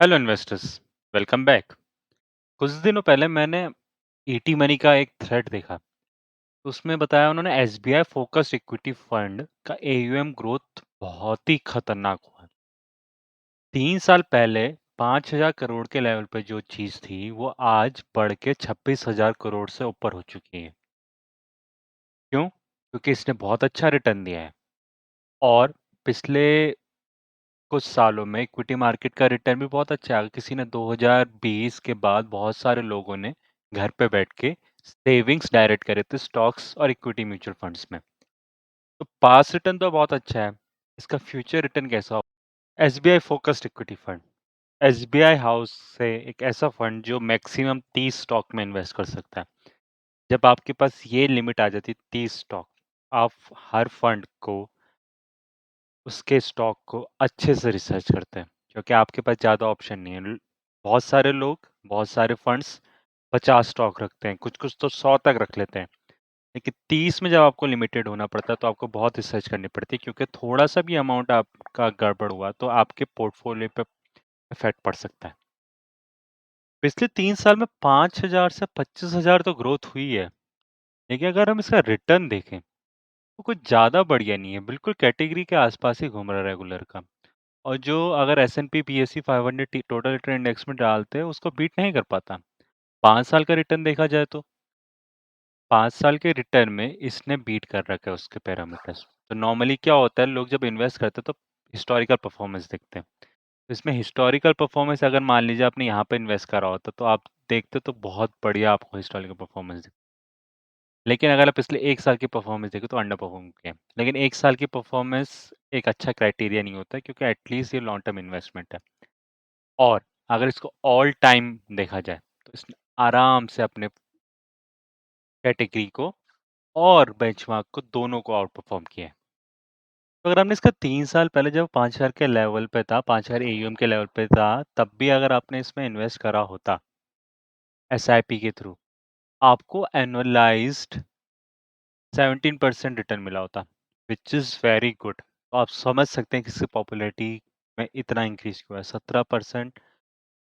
Hello investors, welcome back. कुछ दिनों पहले मैंने ईटी मनी का एक थ्रेड देखा। तो उसमें बताया उन्होंने एसबीआई फोकस्ड इक्विटी फंड का एयूएम ग्रोथ बहुत ही खतरनाक हुआ। 3 साल पहले 5,000 करोड़ के लेवल पे जो चीज थी वो आज बढ़ के 26,000 करोड़ से ऊपर हो चुकी है। क्यों? क्योंकि इसने बहुत अच्छा रिटर्न दिया है। और पिछले कुछ सालों में इक्विटी मार्केट का रिटर्न भी बहुत अच्छा है। अगर किसी ने 2020 के बाद बहुत सारे लोगों ने घर पे बैठ के सेविंग्स डायरेक्ट करे थे स्टॉक्स और इक्विटी म्यूचुअल फंड्स में। तो पास रिटर्न तो बहुत अच्छा है। इसका फ्यूचर रिटर्न कैसा हो? SBI focused equity fund. SBI house से एक ऐसा फंड जो मैक्सिमम 30 स्टॉक में इन्वेस्ट कर सकता है। जब आपके पास ये लिमिट आ जाती है 30 स्टॉक, आप हर फंड को उसके स्टॉक को अच्छे से रिसर्च करते हैं, क्योंकि आपके पास ज़्यादा ऑप्शन नहीं है। बहुत सारे लोग, बहुत सारे फंड्स 50 स्टॉक रखते हैं, कुछ-कुछ तो 100 तक रख लेते हैं। लेकिन 30 में जब आपको लिमिटेड होना पड़ता है, तो आपको बहुत रिसर्च करनी पड़ती है, क्योंकि थोड़ा-सा भी अमाउंट आपका गड़बड़ हुआ, तो आपके पोर्टफोलियो पे इफ़ेक्ट पड़ सकता है। पिछले 3 साल में 5,000 से 25,000 तो ग्रोथ हुई है, लेकिन अगर हम इसका रिटर्न देखें, तो कुछ ज़्यादा बढ़िया नहीं है, बिल्कुल कैटेगरी के आसपास ही घूम रहा है रेगुलर का। और जो अगर S-N-P PSU 500 total return index में डालते हैं, उसको बीट नहीं कर पाता। 5 साल का रिटर्न देखा जाए तो 5 साल के रिटर्न में इसने बीट कर रखा है उसके पैरामीटर्स। तो नॉर्मली क्या होता है, लोग जब इन्वेस्ट करते हैं तो हिस्टोरिकल परफॉर्मेंस देखते हैं। तो इसमें हिस्टोरिकल परफॉर्मेंस अगर मान लीजिए आपने यहाँ पे इन्वेस्ट करा होता, तो आप देखते तो बहुत बढ़िया आपको हिस्टोरिकल परफॉर्मेंस दिखती। लेकिन अगर आप पिछले 1 साल की परफॉर्मेंस देखें तो अंडर परफॉर्म किया है। लेकिन 1 साल की परफॉर्मेंस एक अच्छा क्राइटेरिया नहीं होता, क्योंकि एटलीस्ट ये लॉन्ग टर्म इन्वेस्टमेंट है। और अगर इसको ऑल टाइम देखा जाए, तो इसने आराम से अपने कैटेगरी को और बेंचमार्क को दोनों को आउट परफॉर्म किया है। तो अगर आपने इसका 3 साल पहले जब 5,000 के लेवल पे था, 5,000 एयूएम के लेवल पे था, तब भी अगर आपने इसमें इन्वेस्ट करा होता एसआईपी के थ्रू, आपको एनुअलाइज्ड 17% रिटर्न मिला होता, व्हिच इज़ वेरी गुड। तो आप समझ सकते हैं कि इसकी पॉपुलैरिटी में इतना इंक्रीज़ क्यों है। 17%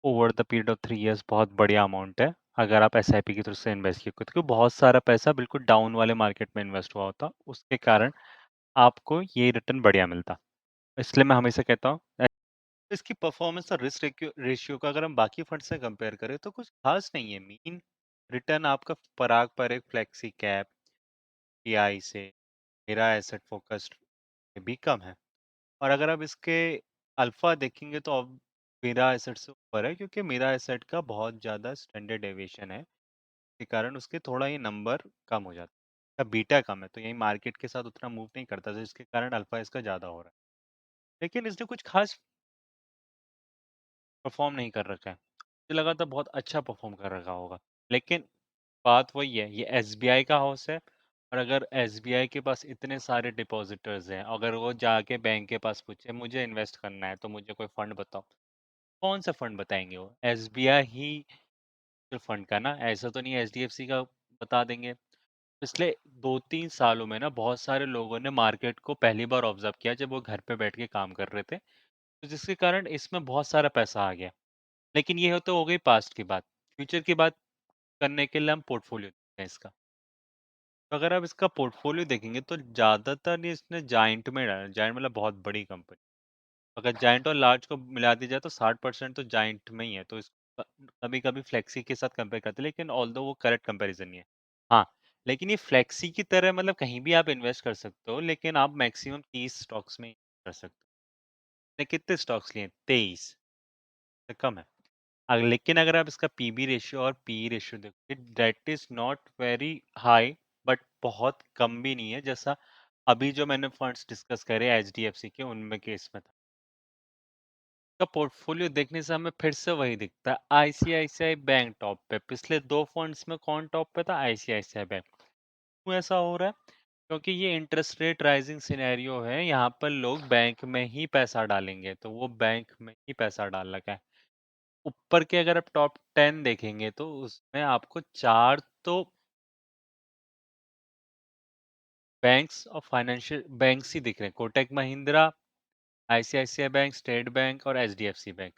over the period of 3 years बहुत बढ़िया अमाउंट है, अगर आप एसआईपी की तरफ से इन्वेस्ट किए, क्योंकि बहुत सारा पैसा बिल्कुल डाउन वाले मार्केट में इन्वेस्ट हुआ होता, उसके कारण आपको ये रिटर्न बढ़िया मिलता। इसलिए मैं हमेशा कहता हूँ इसकी परफॉर्मेंस और रिस्क रेशियो का अगर हम बाकी फंड से कंपेयर करें तो कुछ खास नहीं है। मीन रिटर्न आपका पराग पर एक फ्लेक्सी कैप टीआई से मेरा एसेट फोकस्ड भी कम है। और अगर आप इसके अल्फा देखेंगे तो अब मेरा एसेट से ऊपर है, क्योंकि मेरा एसेट का बहुत ज़्यादा स्टैंडर्ड डेविएशन है, के कारण उसके थोड़ा ही नंबर कम हो जाता है। या बीटा कम है, तो यही मार्केट के साथ उतना मूव नहीं करता, तो इसके कारण अल्फा इसका ज़्यादा हो रहा है। लेकिन इसने कुछ खास परफॉर्म नहीं कर रखा है। मुझे लगा था बहुत अच्छा परफॉर्म कर रखा होगा। लेकिन बात वही है, ये एसबीआई का हाउस है। और अगर एसबीआई के पास इतने सारे डिपॉजिटर्स हैं, अगर वो जाके बैंक के पास पूछे मुझे इन्वेस्ट करना है तो मुझे कोई फंड बताओ, कौन सा फंड बताएंगे वो? एसबीआई ही जो फंड का ना, ऐसा तो नहीं एचडीएफसी का बता देंगे। पिछले 2-3 सालों में ना बहुत सारे लोगों ने मार्केट को पहली बार ऑब्जर्व किया जब वो घर पे बैठ के काम कर रहे थे, तो जिसके कारण इसमें बहुत सारा पैसा आ गया। लेकिन ये तो हो गई पास्ट की बात। फ्यूचर की बात करने के लिए हम पोर्टफोलियो देखते हैं इसका। तो अगर आप इसका पोर्टफोलियो देखेंगे तो ज़्यादातर ये इसने जायंट में डाला है। जायंट मतलब बहुत बड़ी कंपनी। अगर जायंट और लार्ज को मिला दिया जाए तो 60% तो जायंट में ही है। तो इस कभी-कभी फ्लेक्सी के साथ कंपेयर करते हैं, लेकिन ऑल्दो वो करेक्ट कंपैरिजन नहीं है। हाँ, लेकिन ये फ्लेक्सी की तरह मतलब कहीं भी आप इन्वेस्ट कर सकते हो, लेकिन आप मैक्सिमम 30 स्टॉक्स में कर सकते हो। ने कितने स्टॉक्स लिए? 23 से कम है। लेकिन अगर आप इसका पीबी रेशियो और पीई रेशियो देखोगे, that is not very high, but बहुत कम भी नहीं है, जैसा अभी जो मैंने फंड्स डिस्कस करे एचडीएफसी के उनमें केस में था। का पोर्टफोलियो देखने से हमें फिर से वही दिखता है, आईसीआईसीआई बैंक टॉप पे। पिछले दो फंड्स में कौन टॉप पे था? ICICI bank. क्यों ऐसा हो रहा है? क्योंकि ये इंटरेस्ट रेट राइजिंग सिनेरियो है, यहाँ पर लोग बैंक में ही पैसा डालेंगे, तो वो बैंक में ही पैसा डाल रखा है। ऊपर के अगर आप टॉप 10 देखेंगे तो उसमें आपको 4 तो बैंक्स और फाइनेंशियल बैंक्स ही दिख रहे हैं। Kotak Mahindra, ICICI bank, state bank और एचडीएफसी बैंक।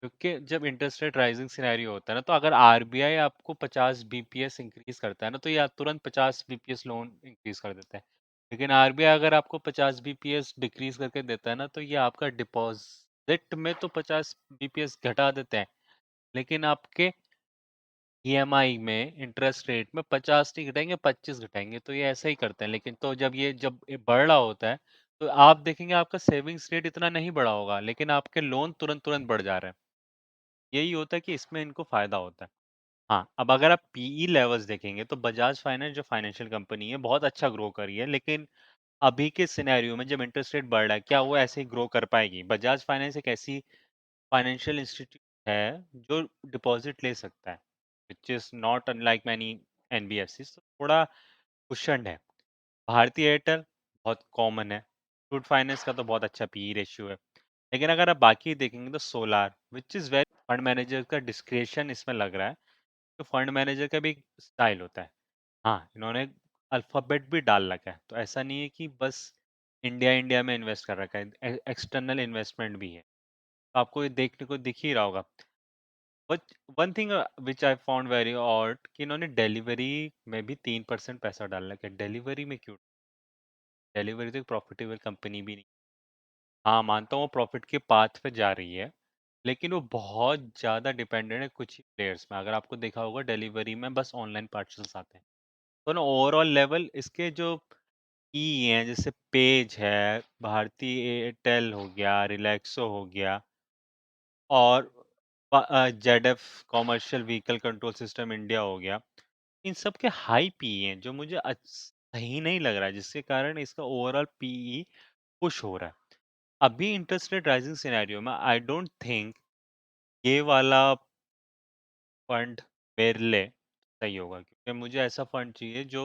क्योंकि जब इंटरेस्ट रेट राइजिंग सिनेरियो होता है ना, तो अगर आरबीआई आपको 50 बीपीएस इंक्रीज़ करता है ना, तो ये तुरंत 50 बीपीएस लोन इंक्रीज़ कर देता है। लेकिन आरबीआई अगर आपको 50 बीपीएस डिक्रीज़ करके देता है ना, तो ये आपका डिपॉज़िट में तो 50 बीपीएस घटा देते हैं, लेकिन आपके ईएमआई में इंटरेस्ट रेट में 50 नहीं घटाएँगे, 25 घटाएँगे, तो ये ऐसा ही करते हैं। लेकिन तो जब ये बढ़ रहा होता है, तो आप देखेंगे आपका सेविंग्स रेट इतना नहीं बढ़ा होगा, लेकिन आपके लोन तुरंत-तुरंत बढ़ जा रहे हैं। यही होता है कि इसमें इनको फ़ायदा होता है। हाँ, अब अगर आप पीई लेवल्स देखेंगे तो बजाज फाइनेंस जो फाइनेंशियल कंपनी है बहुत अच्छा ग्रो कर रही है, लेकिन अभी के सिनेरियो में जब इंटरेस्ट रेट बढ़ रहा है, क्या वो ऐसे ही ग्रो कर पाएगी? बजाज फाइनेंस एक ऐसी फाइनेंशियल इंस्टीट्यूट है जो डिपॉज़िट ले सकता है, which is not unlike many NBFCs, तो थोड़ा कुशन्ड है। भारतीय एयरटेल बहुत कॉमन है। मुथूट फाइनेंस का तो बहुत अच्छा पीई रेशियो है। लेकिन अगर आप बाकी देखेंगे तो solar which is very fund manager का डिस्क्रेशन इसमें लग रहा है। तो फंड मैनेजर का भी एक स्टाइल होता है। हाँ, इन्होंने अल्फ़ाबेट भी डाल रखा है। तो ऐसा नहीं है कि बस इंडिया इंडिया में इन्वेस्ट कर रखा है। एक्सटर्नल इन्वेस्टमेंट भी है। तो आपको ये देखने को दिख ही रहा होगा। But one thing which I found very odd कि इन्होंने डिलीवरी में भी 3% पैसा डाल रखा है। डिलीवरी में क्यों? डिलीवरी तो एक प्रॉफिटेबल कंपनी भी नहीं। हाँ, मानता हूँ वो प्रॉफिट के पाथ पे जा रही है। लेकिन वो बहुत ज़्यादा डिपेंडेंट है कुछ ही प्लेयर्स में। अगर आपको देखा होगा डिलीवरी में बस ऑनलाइन पार्सल्स आते हैं। तो ना ओवरऑल लेवल इसके जो की हैं जैसे पेज है, भारती एयरटेल हो गया, रिलैक्सो हो गया और ZF commercial vehicle control system India हो गया। इन सब के हाई पीई हैं जो मुझे सही नहीं लग रहा है जिसके कारण इसका ओवरऑल पीई पुश हो रहा है। अभी इंटरेस्ट रेट राइजिंग सिनेरियो में आई डोंट थिंक ये वाला फंड मेरे लिए सही होगा क्योंकि मुझे ऐसा फंड चाहिए जो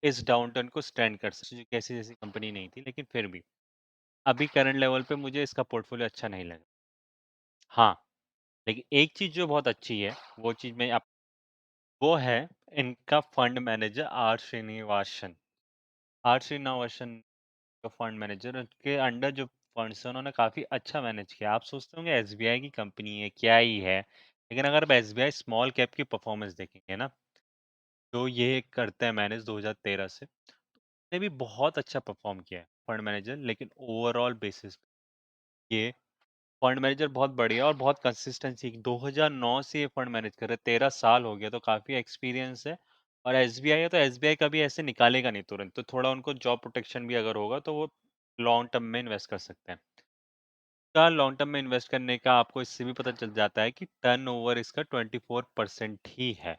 इस डाउनटर्न को स्टैंड कर सके। जो कैसी जैसी कंपनी नहीं थी लेकिन फिर भी अभी करंट लेवल पे मुझे इसका पोर्टफोलियो अच्छा नहीं लगा। हाँ, लेकिन एक चीज़ जो बहुत अच्छी है वो चीज़ मैं आप वो है इनका fund manager R Srinivasan. R Srinivasan का फंड मैनेजर उनके अंडर जो फंड्स हैं उन्होंने काफ़ी अच्छा मैनेज किया। आप सोचते होंगे एसबीआई की कंपनी है, क्या ही है? लेकिन अगर आप एसबीआई स्मॉल कैप की परफॉर्मेंस देखेंगे ना, तो ये करते हैं मैनेज 2013 से, ने भी बहुत अच्छा परफॉर्म किया है फंड मैनेजर लेकिन ओवरऑल बेसिस पे ये फंड मैनेजर बहुत बढ़िया और बहुत कंसिस्टेंसी 2009 से ये फंड मैनेज कर रहे हैं, 13 साल हो गया तो काफ़ी एक्सपीरियंस है और एसबीआई है तो एसबीआई कभी ऐसे निकालेगा नहीं तुरंत, तो थोड़ा उनको जॉब प्रोटेक्शन भी अगर होगा तो वो लॉन्ग टर्म में इन्वेस्ट कर सकते हैं। का लॉन्ग टर्म में इन्वेस्ट करने का आपको इससे भी पता चल जाता है कि टर्नओवर इसका 24% ही है,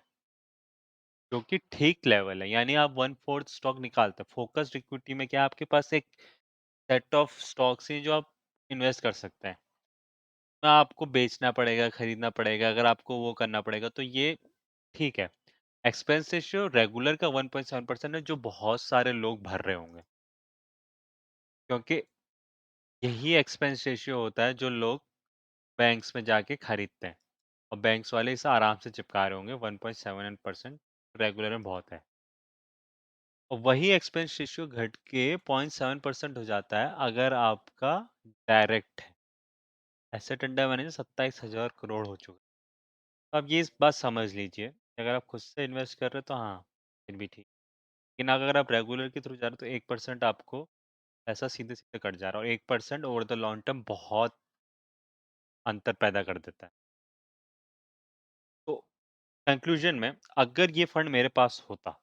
जो कि ठीक लेवल है। यानी आप 1/4 स्टॉक निकालते हैं। फ़ोकस्ड इक्विटी में क्या है आपके पास एक सेट ऑफ स्टॉक्स हैं जो आप इन्वेस्ट कर सकते हैं। ना आपको बेचना पड़ेगा, खरीदना पड़ेगा, अगर आपको वो करना पड़ेगा तो ये ठीक है। एक्सपेंस रेशियो रेगुलर का 1.7% है जो बहुत सारे लोग भर रहे होंगे। क्योंकि यही एक्सपेंस रेशियो होता है जो लोग बैंक्स में जाके खरीदते हैं और बैंक्स वाले इसे आराम से चिपका रहे होंगे 1.7% रेगुलर में बहुत है। और वही एक्सपेंस रेशियो घट के 0.7% हो जाता है अगर आपका डायरेक्ट है। एसेट अंडर मैनेजमेंट 27,000 करोड़ हो चुका है। तो आप ये इस बात समझ लीजिए कि अगर आप खुद से इन्वेस्ट कर रहे हो तो हाँ, फिर भी ठीक। लेकिन अगर आप रेगुलर के थ्रू जा रहे हो तो 1% आपको ऐसा सीधे-सीधे कट जा रहा है और 1% ओवर द लॉन्ग टर्म बहुत अंतर पैदा कर देता है। तो कंक्लूजन में अगर ये फंड मेरे पास होता,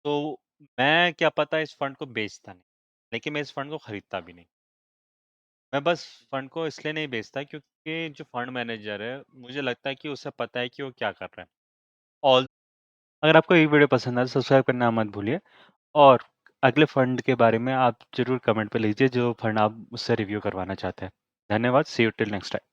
तो मैं क्या पता इस फंड को बेचता नहीं, लेकिन मैं इस फंड को खरीदता भी नहीं। मैं बस फंड को इसलिए नहीं बेचता क्योंकि जो फंड मैनेजर है, मुझे लगता है कि उसे पता है कि वो क्या कर रहा है। ऑल अगर आपको ये वीडियो पसंद आए तो सब्सक्राइब करना मत भूलिए और अगले फंड के बारे में आप ज़रूर कमेंट पे लिखिए जो फंड आप मुझसे रिव्यू करवाना चाहते हैं। धन्यवाद, सी यू टिल नेक्स्ट टाइम।